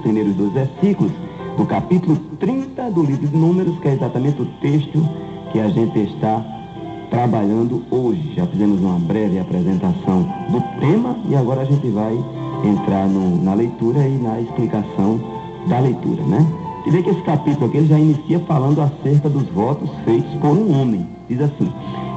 primeiros 2 versículos do capítulo 30 do livro de Números, que é exatamente o texto que a gente está trabalhando hoje. Já fizemos uma breve apresentação do tema e agora a gente vai entrar na leitura e na explicação da leitura, né? E vê que esse capítulo aqui ele já inicia falando acerca dos votos feitos por um homem. Diz assim: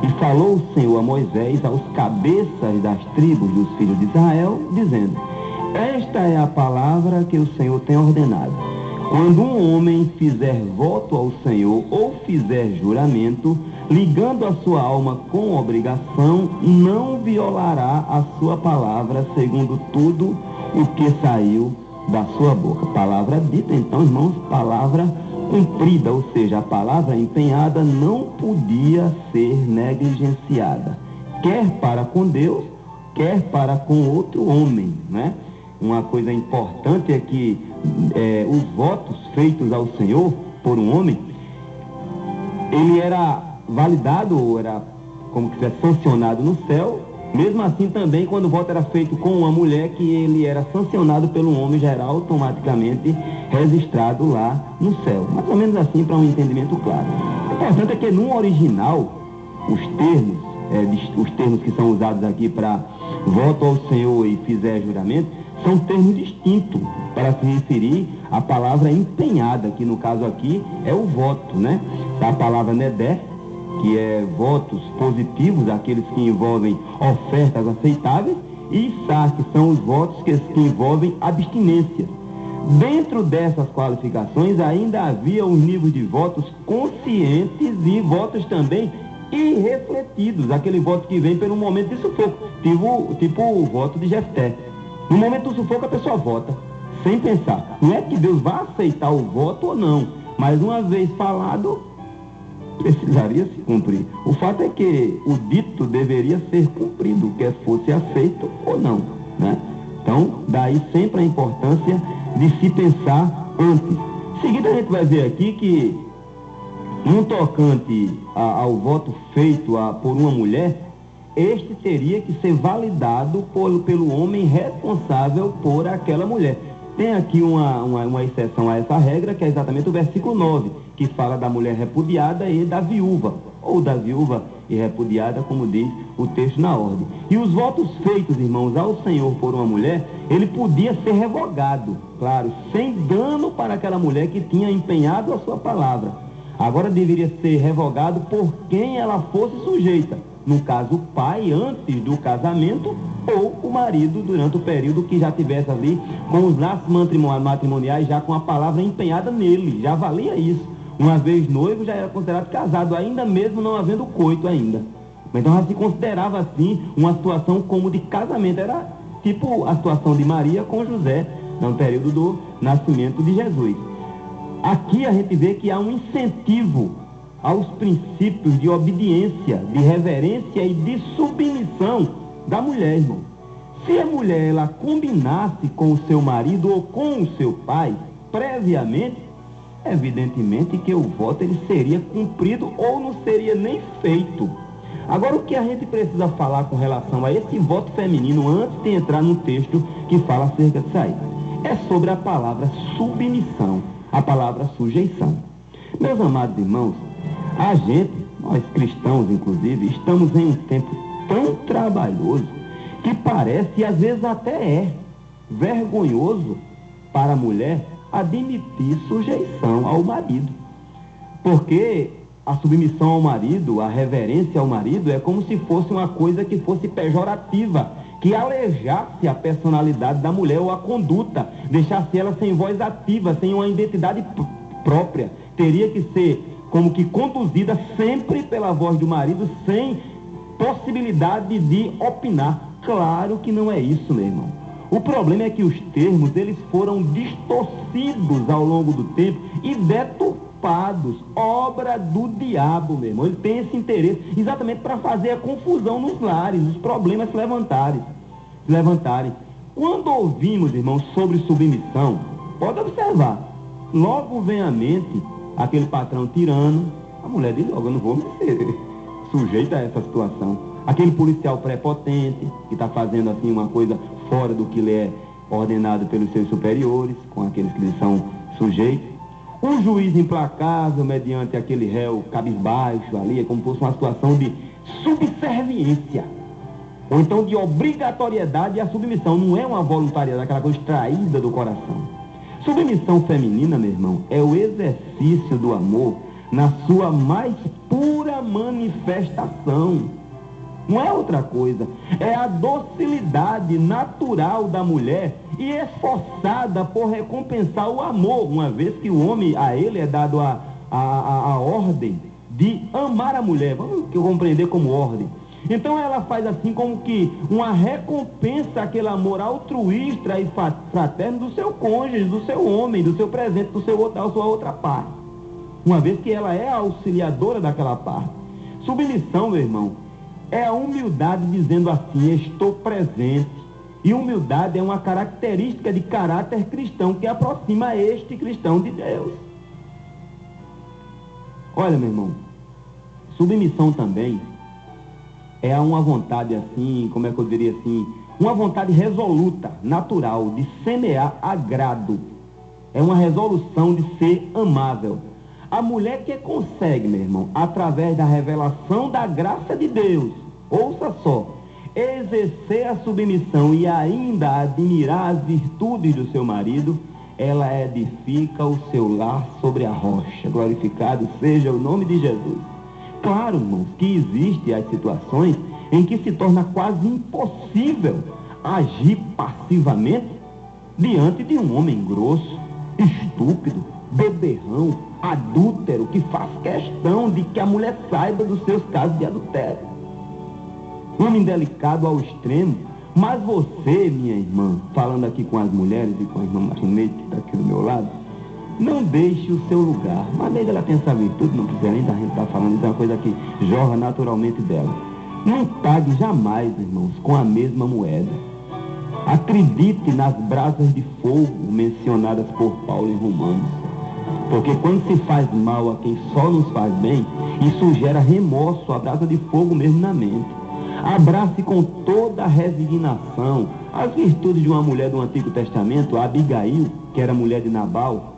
e falou o Senhor a Moisés aos cabeças das tribos dos filhos de Israel, dizendo: esta é a palavra que o Senhor tem ordenado. Quando um homem fizer voto ao Senhor ou fizer juramento, ligando a sua alma com obrigação, não violará a sua palavra, segundo tudo o que saiu da sua boca. Palavra dita, então, irmãos, palavra cumprida, ou seja, a palavra empenhada não podia ser negligenciada, quer para com Deus, quer para com outro homem, né? Uma coisa importante é que os votos feitos ao Senhor por um homem, ele era validado, ou era como que se fosse sancionado no céu. Mesmo assim também, quando o voto era feito com uma mulher, que ele era sancionado pelo homem, já era automaticamente registrado lá no céu. Mais ou menos assim, para um entendimento claro. O importante é que no original, os termos que são usados aqui para voto ao Senhor e fizer juramento, são termos distintos para se referir à palavra empenhada, que no caso aqui é o voto, né? A palavra nedé, que é votos positivos, aqueles que envolvem ofertas aceitáveis, e Issá, que são os votos que envolvem abstinência. Dentro dessas qualificações ainda havia os níveis de votos conscientes e votos também irrefletidos, aquele voto que vem pelo momento de sufoco, tipo o voto de Jefté. No momento do sufoco a pessoa vota, sem pensar. Não é que Deus vai aceitar o voto ou não, mas uma vez falado, precisaria se cumprir. O fato é que o dito deveria ser cumprido, quer fosse aceito ou não, né? Então, daí sempre a importância de se pensar antes. Em seguida a gente vai ver aqui que, no tocante ao voto feito por uma mulher, este teria que ser validado pelo homem responsável por aquela mulher. Tem aqui uma exceção a essa regra, que é exatamente o versículo 9, que fala da mulher repudiada e da viúva, ou da viúva e repudiada, como diz o texto na ordem. E os votos feitos, irmãos, ao Senhor por uma mulher, ele podia ser revogado, claro, sem dano para aquela mulher que tinha empenhado a sua palavra. Agora deveria ser revogado por quem ela fosse sujeita. No caso, o pai antes do casamento, ou o marido durante o período que já tivesse ali com os laços matrimoniais, já com a palavra empenhada nele, já valia isso. Uma vez noivo, já era considerado casado, ainda mesmo não havendo coito ainda. Então já se considerava assim uma situação como de casamento, era tipo a situação de Maria com José, no período do nascimento de Jesus. Aqui a gente vê que há um incentivo aos princípios de obediência, de reverência e de submissão da mulher, irmão. Se a mulher ela combinasse com o seu marido ou com o seu pai previamente, evidentemente que o voto ele seria cumprido ou não seria nem feito. Agora, o que a gente precisa falar com relação a esse voto feminino, antes de entrar no texto que fala acerca disso aí, é sobre a palavra submissão, a palavra sujeição. Meus amados irmãos, a gente, nós cristãos inclusive, estamos em um tempo tão trabalhoso que parece, e às vezes até é, vergonhoso para a mulher admitir sujeição ao marido. Porque a submissão ao marido, a reverência ao marido, é como se fosse uma coisa que fosse pejorativa, que alejasse a personalidade da mulher ou a conduta, deixasse ela sem voz ativa, sem uma identidade própria. Teria que ser como que conduzida sempre pela voz do marido, sem possibilidade de opinar. Claro que não é isso, meu irmão. O problema é que os termos, eles foram distorcidos ao longo do tempo e deturpados, obra do diabo, meu irmão. Ele tem esse interesse exatamente para fazer a confusão nos lares, os problemas se levantarem. Quando ouvimos, irmãos, sobre submissão, pode observar, logo vem à mente aquele patrão tirano, a mulher diz logo, eu não vou me ser sujeita a essa situação. Aquele policial prepotente, que está fazendo assim uma coisa fora do que lhe é ordenado pelos seus superiores, com aqueles que lhe são sujeitos. Um juiz implacável mediante aquele réu cabisbaixo ali, é como se fosse uma situação de subserviência, ou então de obrigatoriedade. E a submissão não é uma voluntariedade, aquela coisa extraída do coração. Submissão feminina, meu irmão, é o exercício do amor na sua mais pura manifestação. Não é outra coisa. É a docilidade natural da mulher e esforçada por recompensar o amor, uma vez que o homem, a ele é dado a ordem de amar a mulher. Vamos compreender como ordem. Então ela faz assim como que uma recompensa àquele amor altruísta e fraterno do seu cônjuge, do seu homem, do seu presente, da sua outra parte. Uma vez que ela é a auxiliadora daquela parte. Submissão, meu irmão, é a humildade dizendo assim: estou presente. E humildade é uma característica de caráter cristão que aproxima este cristão de Deus. Olha, meu irmão, submissão também é uma vontade assim, como é que eu diria assim, uma vontade resoluta, natural, de semear agrado. É uma resolução de ser amável. A mulher que consegue, meu irmão, através da revelação da graça de Deus, ouça só, exercer a submissão e ainda admirar as virtudes do seu marido, ela edifica o seu lar sobre a rocha. Glorificado seja o nome de Jesus. Claro, irmãos, que existem as situações em que se torna quase impossível agir passivamente diante de um homem grosso, estúpido, beberrão, adúltero, que faz questão de que a mulher saiba dos seus casos de adultério. Homem delicado ao extremo. Mas você, minha irmã, falando aqui com as mulheres e com a irmã Marinete, que está aqui do meu lado, não deixe o seu lugar. Mas desde ela tem essa virtude, não precisa nem da gente estar falando, isso é uma coisa que jorra naturalmente dela. Não pague jamais, irmãos, com a mesma moeda. Acredite nas brasas de fogo mencionadas por Paulo em Romanos. Porque quando se faz mal a quem só nos faz bem, isso gera remorso, a brasa de fogo mesmo na mente. Abrace com toda a resignação as virtudes de uma mulher do Antigo Testamento, a Abigail, que era mulher de Nabal.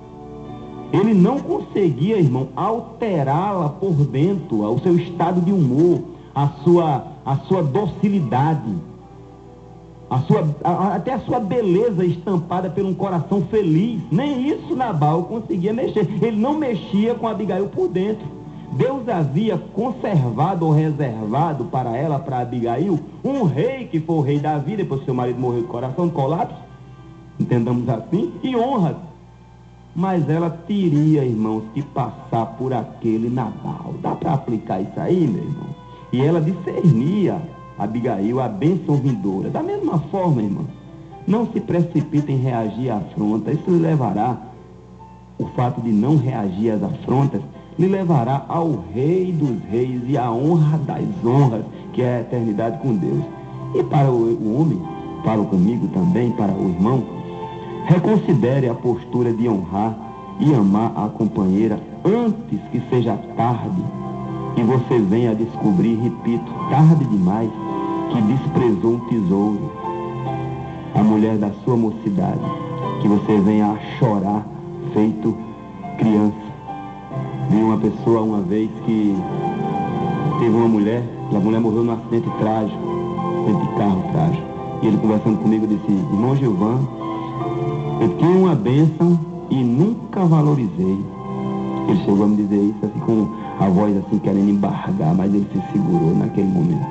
Ele não conseguia, irmão, alterá-la por dentro, o seu estado de humor, a sua docilidade, até a sua beleza estampada por um coração feliz. Nem isso Nabal conseguia mexer. Ele não mexia com Abigail por dentro. Deus havia conservado ou reservado para ela, para Abigail, um rei que foi o rei Davi, depois que seu marido morreu de coração, de colapso, entendamos assim, e honras. Mas ela teria, irmãos, que passar por aquele Nabal. Dá para aplicar isso aí, meu irmão? E ela discernia, Abigail, a bênção vindoura. Da mesma forma, irmão, não se precipite em reagir à afronta. Isso lhe levará, o fato de não reagir às afrontas, lhe levará ao Rei dos Reis e à honra das honras, que é a eternidade com Deus. E para o homem, falo comigo também, para o irmão, reconsidere a postura de honrar e amar a companheira antes que seja tarde e você venha a descobrir, repito, tarde demais, que desprezou um tesouro, a mulher da sua mocidade, que você venha a chorar feito criança. Vi uma pessoa uma vez que teve uma mulher, a mulher morreu num acidente trágico, acidente de carro trágico. E ele conversando comigo disse: irmão Gilvan, eu tinha uma bênção e nunca valorizei. Ele chegou a me dizer isso assim com a voz assim querendo embargar, mas ele se segurou naquele momento.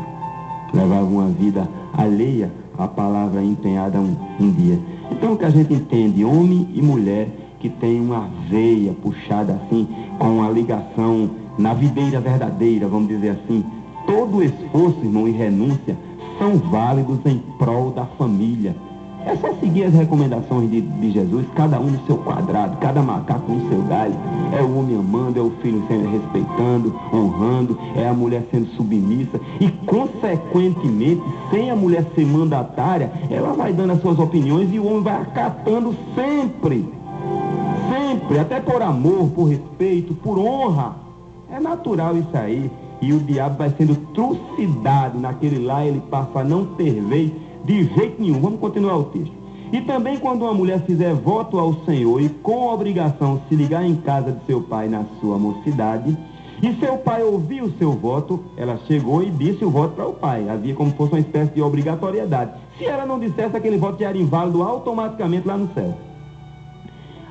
Levava uma vida alheia à palavra empenhada um dia. Então o que a gente entende, homem e mulher que tem uma veia puxada assim, com uma ligação na videira verdadeira, vamos dizer assim, todo esforço, irmão, e renúncia são válidos em prol da família. É só seguir as recomendações de Jesus, cada um no seu quadrado, cada macaco no seu galho. É o homem amando, é o filho sendo respeitando, honrando, é a mulher sendo submissa. E, consequentemente, sem a mulher ser mandatária, ela vai dando as suas opiniões e o homem vai acatando sempre. Sempre, até por amor, por respeito, por honra. É natural isso aí. E o diabo vai sendo trucidado naquele lá, ele passa a não ter vez de jeito nenhum. Vamos continuar o texto. E também quando uma mulher fizer voto ao Senhor e com obrigação se ligar em casa de seu pai na sua mocidade, e seu pai ouviu o seu voto, ela chegou e disse o voto para o pai. Havia como se fosse uma espécie de obrigatoriedade. Se ela não dissesse, aquele voto já era inválido automaticamente lá no céu.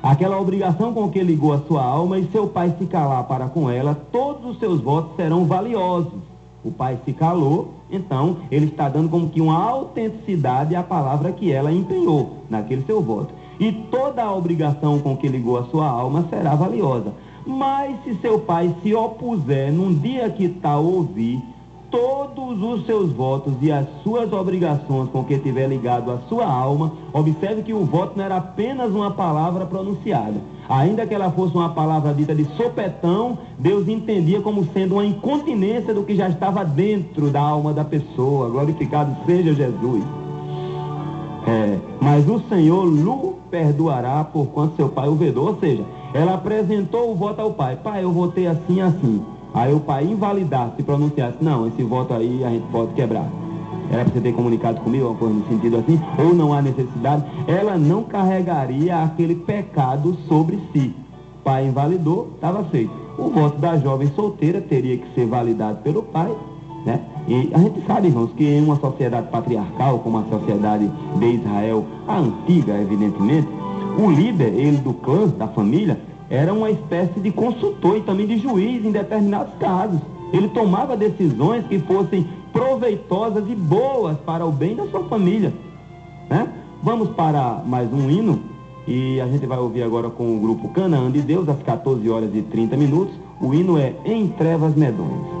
Aquela obrigação com que ligou a sua alma, e seu pai se calar para com ela, todos os seus votos serão valiosos. O pai se calou, então ele está dando como que uma autenticidade à palavra que ela empenhou naquele seu voto. E toda a obrigação com que ligou a sua alma será valiosa. Mas se seu pai se opuser num dia que tal ouvir, todos os seus votos e as suas obrigações com que tiver ligado a sua alma, observe que o voto não era apenas uma palavra pronunciada. Ainda que ela fosse uma palavra dita de sopetão, Deus entendia como sendo uma incontinência do que já estava dentro da alma da pessoa. Glorificado seja Jesus. Mas o Senhor lhe perdoará porquanto seu pai o vedou. Ou seja, ela apresentou o voto ao pai. Pai, eu votei assim, assim. Aí o pai invalidasse, se pronunciasse, não, esse voto aí a gente pode quebrar. Era para você ter comunicado comigo, uma coisa no sentido assim, ou não há necessidade, ela não carregaria aquele pecado sobre si. O pai invalidou, estava feito. O voto da jovem solteira teria que ser validado pelo pai, né? E a gente sabe, irmãos, que em uma sociedade patriarcal, como a sociedade de Israel, a antiga, evidentemente, o líder, ele do clã, da família, era uma espécie de consultor e também de juiz em determinados casos. Ele tomava decisões que fossem proveitosas e boas para o bem da sua família, né? Vamos para mais um hino, e a gente vai ouvir agora com o grupo Canaã de Deus, às 14 horas e 30 minutos. O hino é Em Trevas Medonhas.